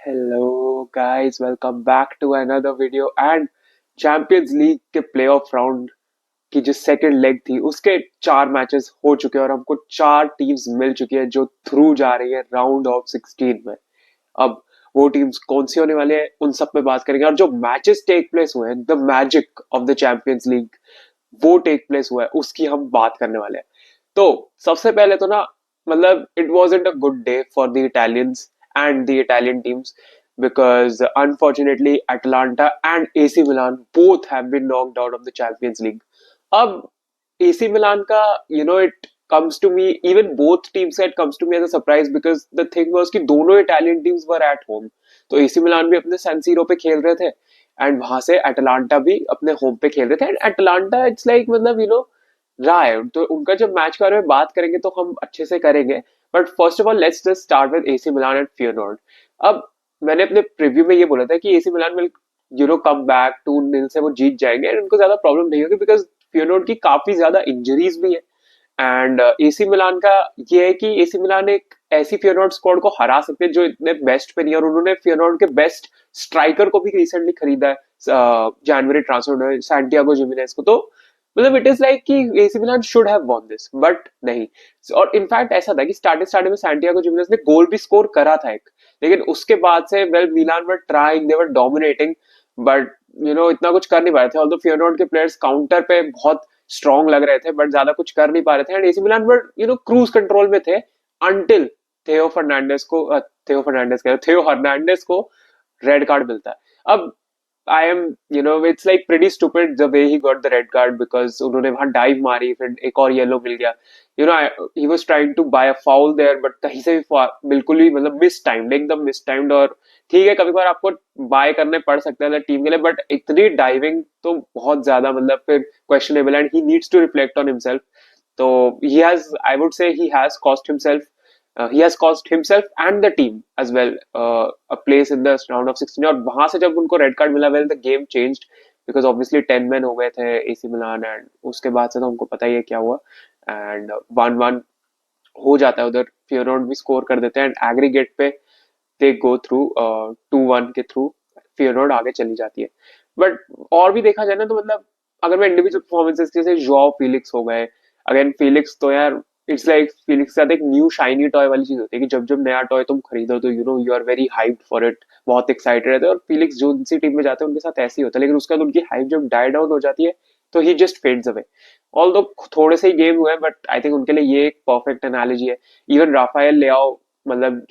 Hello guys, welcome back to another video and Champions League के playoff round की जो second leg थी उसके चार मैचेस हो चुके हैं और हमको चार टीम्स मिल चुकी है जो थ्रू जा रही है राउंड ऑफ 16 में। अब वो टीम्स कौन सी होने वाले हैं उन सब पे बात करेंगे और जो मैचेस टेक प्लेस हुए हैं, the magic of the champions league वो टेक प्लेस हुआ है उसकी हम बात करने वाले हैं। तो सबसे पहले तो ना, मतलब it wasn't a good day for the Italians and the Italian teams because unfortunately Atalanta and AC Milan both have been knocked out of the Champions League. अब AC Milan का it comes to me, even both teams का it comes to me as a surprise because the thing was कि दोनों Italian teams were at home। तो AC Milan भी अपने San Siro पे खेल रहे थे एंड वहां से अटलांटा भी अपने होम पे खेल रहे थे एंड अटलांटा इट्स लाइक मतलब रहा है। तो उनका जब मैच के बारे में बात करेंगे तो हम अच्छे से करेंगे। But first of all let's just start with AC Milan and fjord. अब मैंने अपने प्रीव्यू में ये बोला था कि AC Milan will come back 2-0 से वो जीत जाएंगे एंड उनको ज्यादा प्रॉब्लम नहीं होगी बिकॉज फियोर्ड की काफी ज्यादा इंजरीज भी है। एंड एसी मिलान का ये है कि एसी मिलान एक ऐसी फियोर्ड स्क्वाड को हरा सकते हैं जो इतने बेस्ट पे नहीं है और उन्होंने फियोर्ड के बेस्ट स्ट्राइकर को भी रिसेंटली खरीदा है जनवरी ट्रांसफर में, सैंटियागो जिमेनेज को। तो मतलब इट इज लाइक कि AC Milan should have won this but नहीं। और इनफैक्ट ऐसा था कि स्टार्टिंग में सैंटियागो जिमेनेज ने गोल भी स्कोर करा था एक, लेकिन उसके बाद से well Milan were trying, they were dominating but इतना कुछ कर नहीं पाए थे। ऑल्दो फियोर्ड के प्लेयर्स काउंटर पे बहुत स्ट्रॉन्ग लग रहे थे बट ज्यादा कुछ कर नहीं पा रहे थे and AC Milan were cruise control में थे अंटिल थियो हर्नांडेस को रेड कार्ड मिलता है। अब I am it's like pretty stupid the way he got the red card because उन्होंने वहां डाइव मारी, फिर एक और येलो मिल गया। He was trying to buy a foul there but कहीं से भी बिल्कुल भी मतलब मिस टाइम्ड, एकदम मिस टाइम्ड। और ठीक है, कभी बार आपको बाय करने पड़ सकते हैं टीम के लिए बट इतनी डाइविंग तो बहुत ज्यादा मतलब फिर questionable and he needs to reflect on himself. तो he has, I would say he has cost himself, he has cost himself and the team as well a place in the round of 16। और वहां से जब उनको red card मिला, well the game changed because obviously 10 man हो गए थे AC Milan and उसके बाद से तो हमको पता ही है क्या हुआ। एंड 1-1 हो जाता है उधर, फियोर्ड भी स्कोर कर देते हैं एंड एग्रीगेट पे दे गो थ्रू 2-1 के थ्रू फियोर्ड आगे चली जाती है। बट और भी देखा जाए ना तो मतलब अगर मैं इंडिविजुअल परफॉर्मेंसेस जैसे जॉ फीलिक्स हो गए, अगेन फीलिक्स तो यार इट्स लाइक फीलिक्स के साथ एक न्यू शाइनी टॉय वाली चीज होती है कि जब जब नया टॉय तुम खरीदो तो you are very hyped for it, बहुत एक्साइटेड रहते हैं। और फीलिक्स जो सी टीम में जाते हैं उनके साथ ऐसे ही होता है, लेकिन उसके बाद उनकी हाइप जब डाई डाउन हो जाती है तो ही जस्ट फेड्स अवे। ऑल दो थोड़े से ही गेम हुए बट आई थिंक उनके लिए ये एक परफेक्ट एनालॉजी है। इवन राफाएल लेआओ, मतलब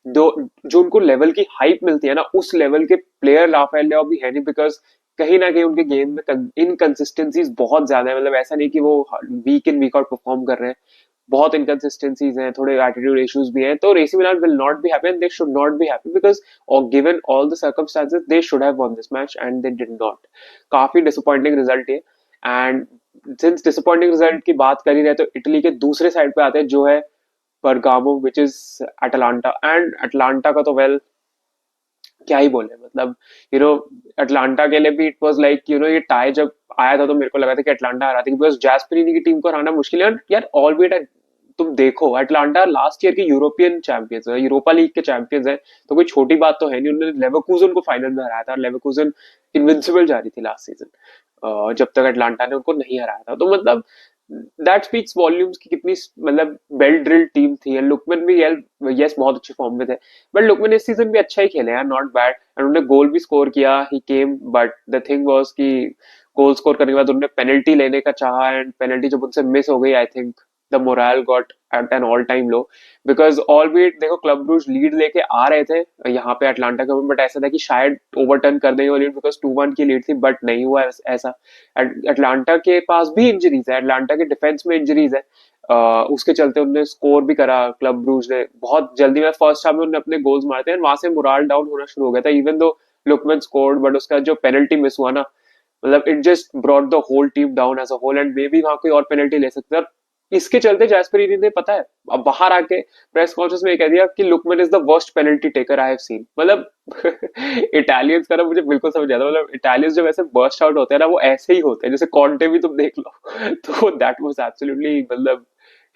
दो जो उनको लेवल की हाइप मिलती है ना, उस लेवल के प्लेयर राफेल लेआओ भी है नहीं बिकॉज कहीं ना कहीं उनके गेम में इनकंसिस्टेंसीज बहुत ज्यादा है। मतलब ऐसा नहीं कि वो वीक इन वीक आउट परफॉर्म कर रहे हैं, बहुत इनकंसिस्टेंसीज हैं, थोड़े एटीट्यूड इश्यूज भी हैं। तो AC Milan will not be happy and they should not be happy because और given all the circumstances they should have won this match and they did not. काफी डिसअपॉइंटिंग रिजल्ट है। And since disappointing result की बात कर ही रहे तो Italy के दूसरे साइड पे आते हैं जो है Bergamo which is Atlanta. And Atlanta का तो वेल क्या ही बोले, मतलब यू नो अटलांटा के लिए भी इट वाज लाइक ये टाई जब आया था तो मेरे को लगा था कि अटलांटा हराती बिकॉज जैस्परिनी की टीम को हराना मुश्किल है। यार ऑलवेट तुम देखो अटलांटा लास्ट ईयर के यूरोपियन चैंपियंस है, यूरोपा लीग के चैंपियंस है, तो कोई छोटी बात तो है नहीं। उन्होंने लेवरकुजन को फाइनल में हराया था और लेवरकुजन इनविंसिबल जा रही थी लास्ट सीजन जब तक अटलांटा ने उनको नहीं हराया था। तो मतलब दैट स्पीक्स वॉल्यूम्स की कितनी मतलब वेल ड्रिल्ड टीम थी। लुकमैन भी यस बहुत अच्छे फॉर्म में थे बट लुकमैन इस सीजन भी अच्छा ही खेले यार, नॉट बैड। एंड उन्होंने गोल भी स्कोर किया, he came but the thing was कि गोल स्कोर करने के बाद उन्होंने पेनल्टी लेने का चाहा एंड पेनल्टी जब उनसे मिस हो गई I think the morale got at an all time low because all be देखो क्लब ब्रूज लीड लेके आ रहे थे यहाँ पे अटलांटा के, बट ऐसा था कि शायद ओवरटर्न कर देंगे वो लीड बिकॉज 2-1 की लीड थी बट नहीं हुआ ऐसा। अटलांटा के पास भी इंजरीज है, अटलांटा के डिफेंस में इंजरीज है। उसके चलते उन्होंने स्कोर भी करा क्लब ब्रूज ने बहुत जल्दी में, फर्स्ट हाफ में उन्होंने अपने गोल्स मारते हैं वहां से मोरल डाउन होना शुरू हो गया था even though Luckmann scored. But उसका जो पेनल्टी मिस हुआ ना, मतलब it just brought the whole team down as a whole and maybe वहां कोई और पेनल्टी ले सकते हैं। और इसके चलते जैस्परिनी ने पता है अब बाहर आके प्रेस कॉन्फ्रेंस में कह दिया कि Lookman is the worst penalty taker I have seen. मतलब इटालियंस का ना मुझे बिल्कुल समझ आता, मतलब इटालियंस जब ऐसे बर्स्ट आउट होते हैं ना वो ऐसे ही होते हैं जैसे कॉन्टे भी तुम देख लो। तो दैट वाज एब्सोल्युटली मतलब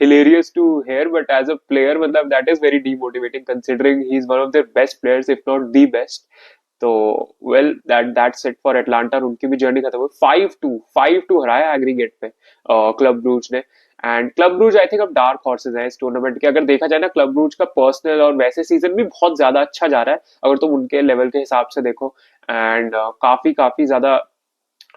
hilarious to hear, but as a player मतलब that is very demotivating considering he's one of their best players if not the best. तो well that's it for Atalanta, उनकी भी journey खत्म हुई। 5-2 हराया aggregate पे Club Brugge ने। And Club Brugge I think अब डार्क हॉर्सेस है इस टूर्नामेंट के। अगर देखा जाए ना, क्लब ब्रूज का पर्सनल और वैसे सीजन भी बहुत ज्यादा अच्छा जा रहा है अगर तुम उनके लेवल के हिसाब से देखो। एंड काफी काफी ज्यादा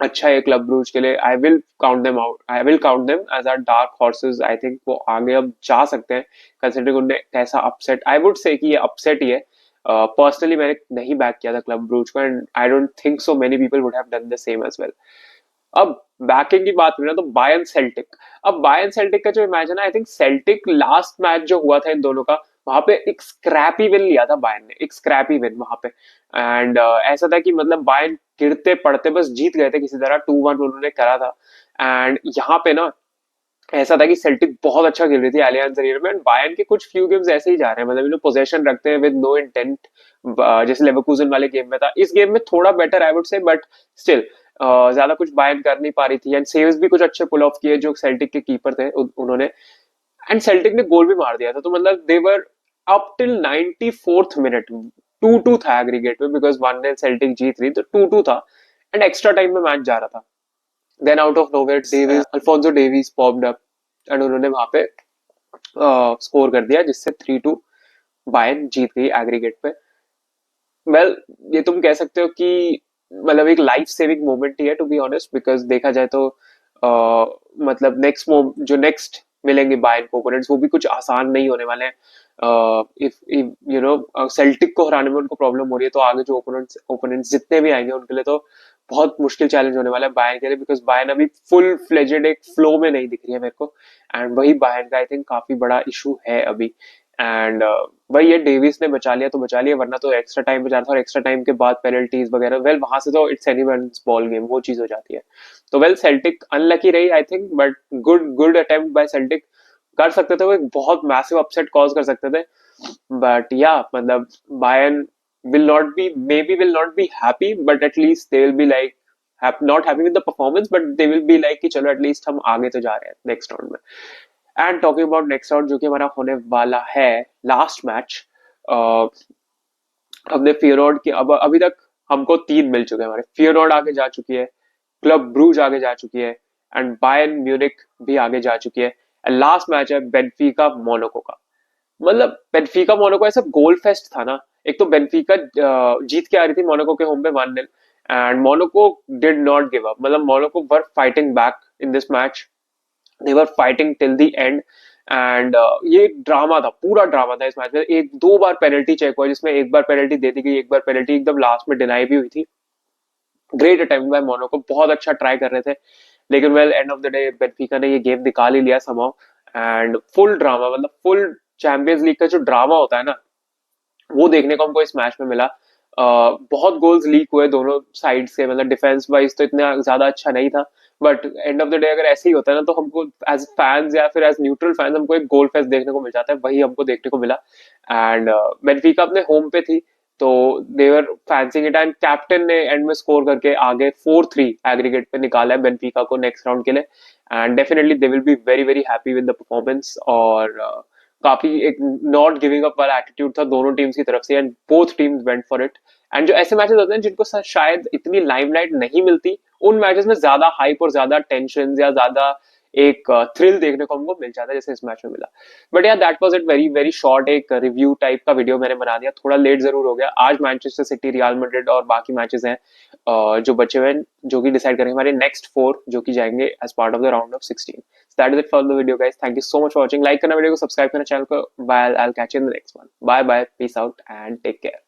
अच्छा है क्लब ब्रूज के लिए। I will count them as are dark horses. I think वो आगे अब जा सकते हैं कंसिडरिंग उन्हें कैसा अपसेट, आई वुड से कि ये अपसेट ही है। पर्सनली मैंने नहीं बैक किया था क्लब ब्रूज को, and I don't think so many people would have done the same as well. अब बैकिंग की बात करें तो बायर्न सेल्टिक। अब बायर्न सेल्टिक का जो मैच है ना, I think Celtic last match जो हुआ था इन दोनों का, वहां पे एक स्क्रैपी विन लिया था बायर्न ने, एक स्क्रैपी विन वहां पे। एंड ऐसा था कि मतलब बायर्न गिरते पड़ते बस जीत गए थे किसी तरह, 2-1 उन्होंने करा था। एंड यहाँ पे ना ऐसा था कि सेल्टिक बहुत अच्छा खेल रही थी एलियांज अरेना में, एंड बायर्न के कुछ फ्यू गेम्स ऐसे ही जा रहे हैं, मतलब ये लोग पोजेशन रखते हैं विद नो इंटेंट, जैसे लेवरकुजन वाले गेम में था। इस गेम में थोड़ा better I would say, but still ज्यादा कुछ बायर्न कर नहीं पा रही थी। एंड सेव्स भी कुछ अच्छे पुल ऑफ किए जो सेल्टिक के कीपर थे उन्होंने। एंड सेल्टिक ने गोल भी मार दिया था, तो मतलब देवर अप टिल 94th मिनट 2-2 था एग्रीगेट में, बिकॉज 1-0 सेल्टिक जीत रही तो 2-2 था। एंड एक्स्ट्रा टाइम में मैच जा रहा था। Then out of nowhere Davies, Alphonso Davies popped up, and उन्होंने वहां पे स्कोर कर दिया जिससे 3-2 बायर्न जीत गई एग्रीगेट पे। वेल ये तुम कह सकते हो कि मतलब एक लाइफ सेविंग मोमेंट ही है टू बी ऑनेस्ट, बिकॉज देखा जाए तो मतलब जो नेक्स्ट मिलेंगे बायर्न को ओपोनेंट्स, वो भी कुछ आसान नहीं होने वाले हैं। इफ यू नो सेल्टिक को हराने में उनको प्रॉब्लम हो रही है, तो आगे जो ओपोनेंट्स जितने भी आएंगे उनके लिए तो बहुत मुश्किल चैलेंज होने वाला है बायर्न के लिए, बिकॉज बायर्न अभी फुल फ्लेजेड एक फ्लो में नहीं दिख रही है मेरे को। एंड वही बायर्न का आई थिंक काफी बड़ा इशू है अभी। एंड भाई ये डेविस ने बचा लिया तो बचा लिया, वरना तो एक्स्ट्रा टाइम पे जाना था, और एक्स्ट्रा टाइम के बाद पेनल्टीज वगैरह, वेल वहां से तो इट्स एनीवन्स बॉल गेम, वो चीज हो जाती है। तो वेल सेल्टिक अनलकी रही I think, but good good attempt bye Celtic. कर सकते थे वो एक बहुत मैसिव अपसेट कॉज कर सकते थे, बट या मतलब Bayern will not be happy, but at least they will be like not happy with the performance, but they will be like कि चलो एटलीस्ट हम आगे तो जा रहे हैं नेक्स्ट राउंड में। And talking about next round जो कि हमारा होने वाला है लास्ट मैच, हमने फियोरॉड की अब अभी तक हमको 3 मिल चुके हैं हमारे। फियोरॉड आगे जा चुकी है, क्लब ब्रूज आगे जा चुकी है, एंड बायर्न म्यूनिक भी आगे जा चुकी है। एंड लास्ट मैच है बेनफिका मोनाको का। मतलब बेनफिका मोनाको ऐसा गोल फेस्ट था ना। एक तो बेनफिका जीत के आ रही थी मोनाको के होम पे 1-0, and Monaco did not give up, मतलब Monaco were fighting back in this match, they were fighting till the end. And ये ड्रामा था, पूरा ड्रामा था इस मैच में। एक दो बार पेनल्टी चेक हुआ जिसमें एक बार पेनल्टी दे दी गई, एक बार पेनल्टी एकदम लास्ट में डिनाई भी हुई थी। ग्रेट अटेम्प्ट बाय मोनाको, बहुत अच्छा ट्राई कर रहे थे, लेकिन well end of the day Benfica ने ये गेम निकाल ही लिया समहाउ। एंड फुल ड्रामा, मतलब फुल चैंपियंस लीग का जो ड्रामा होता है ना, वो देखने को हमको इस मैच में मिला। बहुत गोल्स लीक हुए दोनों साइड से, मतलब डिफेंस वाइज तो इतना ज्यादा अच्छा नहीं था, but end of the day अगर ऐसे ही होता है ना, तो हमको एज फैंस या फिर एज न्यूट्रल फैंस हमको एक गोल फेस्ट देखने को मिल जाता है, वही हमको देखने को मिला। एंड बेनफिका अपने होम पे थी, तो देवर फैंसिंग इट, एंड कैप्टन ने एंड में स्कोर करके आगे 4-3 एग्रीगेट पे निकाला है बेनफिका को नेक्स्ट राउंड के लिए। And definitely they will be very very happy with the performance, और काफी एक नॉट गिविंग अप वाला एटीट्यूड था दोनों टीम्स की तरफ से, and both teams went for it. And जो ऐसे मैचेस होते हैं जिनको शायद इतनी लाइमलाइट नहीं मिलती, उन मैचेस में ज्यादा हाइप और ज्यादा टेंशन या ज्यादा एक थ्रिल देखने को हमको मिल जाता है, जैसे इस मैच में मिला। बट यार that was it, very very short एक रिव्यू टाइप का वीडियो मैंने बना दिया, थोड़ा लेट जरूर हो गया। आज मैनचेस्टर सिटी, रियल मैड्रिड और बाकी मैचेस हैं जो बचे हुए हैं, जो कि डिसाइड करेंगे हमारे नेक्स्ट 4 जो कि जाएंगे as part of the round of 16। That is it for the video guys, thank you so much for watching. Like करना वीडियो को, सब्सक्राइब करना चैनल को। Bye, I will catch you in the next one. Bye bye, peace out and take care.